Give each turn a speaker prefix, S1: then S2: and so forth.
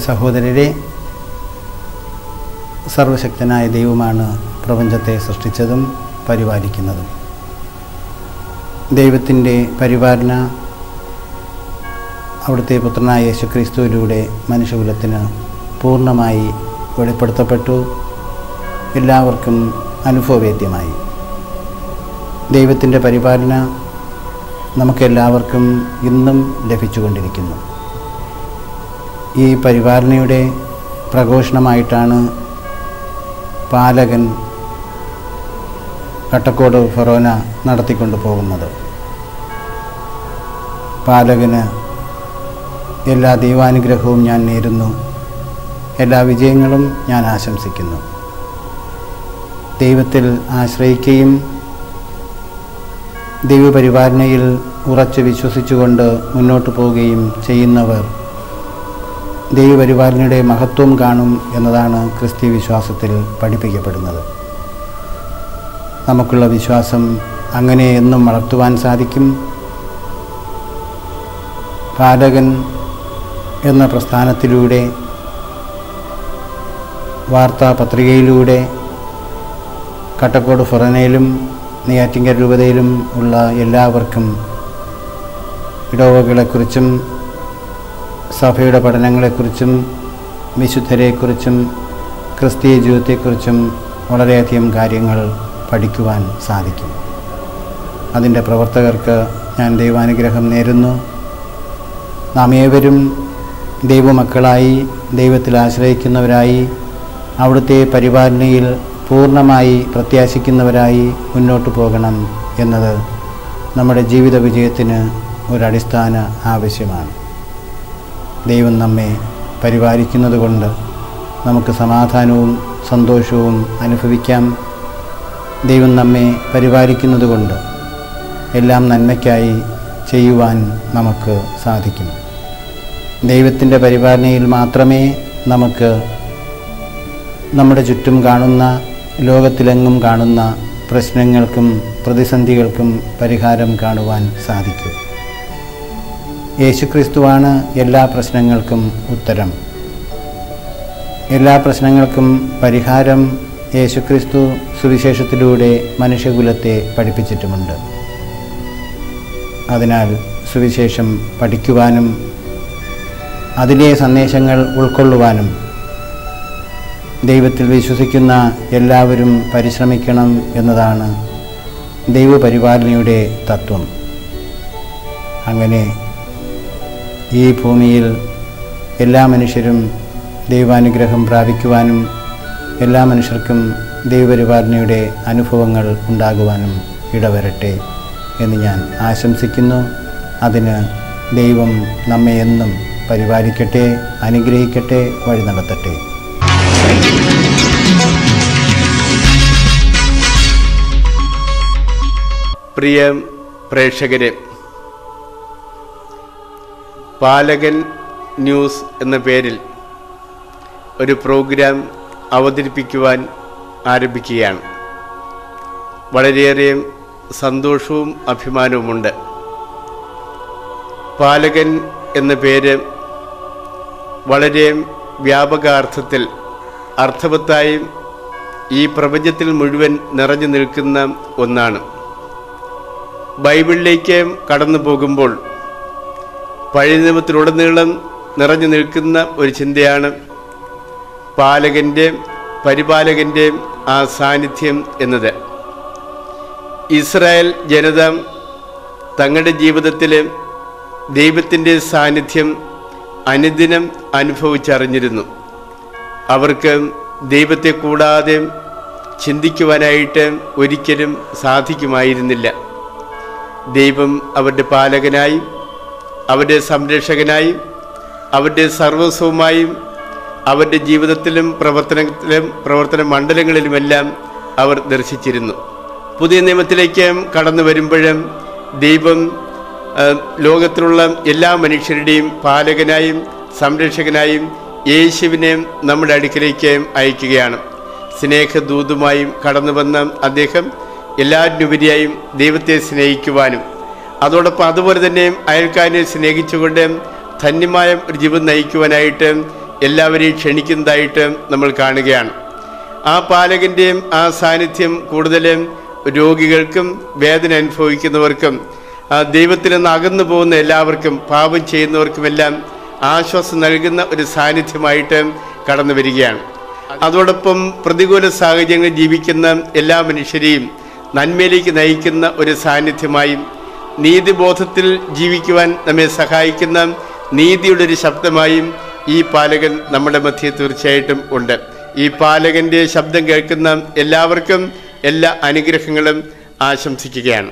S1: സഹോദരരെ, സർവശക്തനായ ദൈവമാണ് പ്രപഞ്ചത്തെ സൃഷ്ടിച്ചതും പരിപാലിക്കുന്നതും. ദൈവത്തിൻ്റെ പരിപാലന അവിടുത്തെ പുത്രനായ യേശുക്രിസ്തുവിലൂടെ മനുഷ്യകുലത്തിന് പൂർണ്ണമായി വെളിപ്പെടുത്തപ്പെട്ടു, എല്ലാവർക്കും അനുഭവവേദ്യമായി. ദൈവത്തിൻ്റെ പരിപാലന നമുക്കെല്ലാവർക്കും ഇന്നും ലഭിച്ചുകൊണ്ടിരിക്കുന്നു. ഈ പരിപാലനയുടെ പ്രഘോഷണമായിട്ടാണ് പാലകൻ കട്ടക്കോട് ഫൊറോന നടത്തിക്കൊണ്ടു പോകുന്നത്. പാലകന് എല്ലാ ദൈവാനുഗ്രഹവും ഞാൻ നേരുന്നു, എല്ലാ വിജയങ്ങളും ഞാൻ ആശംസിക്കുന്നു. ദൈവത്തിൽ ആശ്രയിക്കുകയും ദൈവപരിപാലനയിൽ ഉറച്ചു വിശ്വസിച്ചുകൊണ്ട് മുന്നോട്ട് പോവുകയും ചെയ്യുന്നവർ ദൈവപരിപാലനയുടെ മഹത്വം കാണും എന്നതാണ് ക്രിസ്തീയ വിശ്വാസത്തിൽ പഠിപ്പിക്കപ്പെടുന്നത്. നമുക്കുള്ള വിശ്വാസം അങ്ങനെ എന്നും വളർത്തുവാൻ സാധിക്കും. പാലകൻ എന്ന പ്രസ്ഥാനത്തിലൂടെ, വാർത്താപത്രികയിലൂടെ കട്ടക്കോട് ഫൊറോനയിലും നെയ്യാറ്റിൻകര രൂപതയിലും ഉള്ള എല്ലാവർക്കും ഇടവകളെക്കുറിച്ചും സഭയുടെ പഠനങ്ങളെക്കുറിച്ചും വിശുദ്ധരെക്കുറിച്ചും ക്രിസ്തീയ ജീവിതത്തെക്കുറിച്ചും വളരെയധികം കാര്യങ്ങൾ പഠിക്കുവാൻ സാധിക്കും. അതിൻ്റെ പ്രവർത്തകർക്ക് ഞാൻ ദൈവാനുഗ്രഹം നേരുന്നു. നാം ഏവരും ദൈവമക്കളായി, ദൈവത്തിൽ ആശ്രയിക്കുന്നവരായി, അവിടുത്തെ പരിപാലനയിൽ പൂർണ്ണമായി പ്രത്യാശിക്കുന്നവരായി മുന്നോട്ട് പോകണം എന്നത് നമ്മുടെ ജീവിത വിജയത്തിന് ഒരടിസ്ഥാന ആവശ്യമാണ്. ദൈവം നമ്മെ പരിപാലിക്കുന്നതുകൊണ്ട് നമുക്ക് സമാധാനവും സന്തോഷവും അനുഭവിക്കാം. ദൈവം നമ്മെ പരിപാലിക്കുന്നതുകൊണ്ട് എല്ലാം നന്മയ്ക്കായി ചെയ്യുവാൻ നമുക്ക് സാധിക്കും. ദൈവത്തിൻ്റെ പരിപാലനയിൽ മാത്രമേ നമുക്ക് നമ്മുടെ ചുറ്റും കാണുന്ന, ലോകത്തിലെങ്ങും കാണുന്ന പ്രശ്നങ്ങൾക്കും പ്രതിസന്ധികൾക്കും പരിഹാരം കാണുവാൻ സാധിക്കൂ. യേശുക്രിസ്തുവാണ് എല്ലാ പ്രശ്നങ്ങൾക്കും ഉത്തരം. എല്ലാ പ്രശ്നങ്ങൾക്കും പരിഹാരം യേശുക്രിസ്തു സുവിശേഷത്തിലൂടെ മനുഷ്യകുലത്തെ പഠിപ്പിച്ചിട്ടുമുണ്ട്. അതിനാൽ സുവിശേഷം പഠിക്കുവാനും അതിലെ സന്ദേശങ്ങൾ ഉൾക്കൊള്ളുവാനും ദൈവത്തിൽ വിശ്വസിക്കുന്ന എല്ലാവരും പരിശ്രമിക്കണം എന്നതാണ് ദൈവപരിപാലനയുടെ തത്വം. അങ്ങനെ ഈ ഭൂമിയിൽ എല്ലാ മനുഷ്യരും ദൈവാനുഗ്രഹം പ്രാപിക്കുവാനും എല്ലാ മനുഷ്യർക്കും ദൈവപരിപാലനയുടെ അനുഭവങ്ങൾ ഉണ്ടാകുവാനും ഇടവരട്ടെ എന്ന് ഞാൻ ആശംസിക്കുന്നു. അതിന് ദൈവം നമ്മെ എന്നും പരിപാലിക്കട്ടെ, അനുഗ്രഹിക്കട്ടെ, വഴി നടത്തട്ടെ.
S2: പ്രിയ പ്രേക്ഷകരെ, പാലകൻ ന്യൂസ് എന്ന പേരിൽ ഒരു പ്രോഗ്രാം അവതരിപ്പിക്കുവാൻ ആരംഭിക്കുകയാണ്. വളരെയേറെ സന്തോഷവും അഭിമാനവുമുണ്ട്. പാലകൻ എന്ന പേര് വളരെ വ്യാപകാർത്ഥത്തിൽ അർത്ഥവത്തായി ഈ പ്രപഞ്ചത്തിൽ മുഴുവൻ നിറഞ്ഞു നിൽക്കുന്ന ഒന്നാണ്. ബൈബിളിലേക്ക് കടന്നു പോകുമ്പോൾ പഴയ നിയമത്തിലുടനീളം നിറഞ്ഞു നിൽക്കുന്ന ഒരു ചിന്തയാണ് പാലകൻ്റെ, പരിപാലകൻ്റെ ആ സാന്നിധ്യം എന്നത്. ഇസ്രായേൽ ജനത തങ്ങളുടെ ജീവിതത്തിൽ ദൈവത്തിൻ്റെ സാന്നിധ്യം അനുദിനം അനുഭവിച്ചറിഞ്ഞിരുന്നു. അവർക്ക് ദൈവത്തെ കൂടാതെ ചിന്തിക്കുവാനായിട്ട് ഒരിക്കലും സാധിക്കുമായിരുന്നില്ല. ദൈവം അവരുടെ പാലകനായും അവരുടെ സംരക്ഷകനായും അവരുടെ സർവസ്വവുമായും അവരുടെ ജീവിതത്തിലും പ്രവർത്തന മണ്ഡലങ്ങളിലുമെല്ലാം അവർ ദർശിച്ചിരുന്നു. പുതിയ നിയമത്തിലേക്ക് കടന്നു വരുമ്പോഴും ദൈവം ലോകത്തിലുള്ള എല്ലാ മനുഷ്യരുടെയും പാലകനായും സംരക്ഷകനായും യേശുവിനെ നമ്മുടെ അടുക്കിലേക്ക് അയക്കുകയാണ്. സ്നേഹദൂതുമായും കടന്നു വന്ന അദ്ദേഹം എല്ലാറ്റിനുപരിയായും ദൈവത്തെ സ്നേഹിക്കുവാനും അതോടൊപ്പം അതുപോലെ തന്നെ അയൽക്കാരനെ സ്നേഹിച്ചുകൊണ്ട് ധന്യമായ ഒരു ജീവിതം നയിക്കുവാനായിട്ട് എല്ലാവരെയും ക്ഷണിക്കുന്നതായിട്ട് നമ്മൾ കാണുകയാണ്. ആ പാലകൻ്റെയും ആ സാന്നിധ്യം കൂടുതലും രോഗികൾക്കും വേദന അനുഭവിക്കുന്നവർക്കും ദൈവത്തിൽ നിന്ന് അകന്നു പോകുന്ന എല്ലാവർക്കും പാപം ചെയ്യുന്നവർക്കുമെല്ലാം ആശ്വാസം നൽകുന്ന ഒരു സാന്നിധ്യമായിട്ട് കടന്നു വരികയാണ്. അതോടൊപ്പം പ്രതികൂല സാഹചര്യങ്ങളിൽ ജീവിക്കുന്ന എല്ലാ മനുഷ്യരെയും നന്മയിലേക്ക് നയിക്കുന്ന ഒരു സാന്നിധ്യമായും നീതിബോധത്തിൽ ജീവിക്കുവാൻ നമ്മെ സഹായിക്കുന്ന നീതിയുടെ ഒരു ശബ്ദമായും ഈ പാലകൻ നമ്മുടെ മധ്യേ തീർച്ചയായിട്ടും ഉണ്ട്. ഈ പാലകൻ്റെ ശബ്ദം കേൾക്കുന്ന എല്ലാവർക്കും എല്ലാ അനുഗ്രഹങ്ങളും ആശംസിക്കുകയാണ്.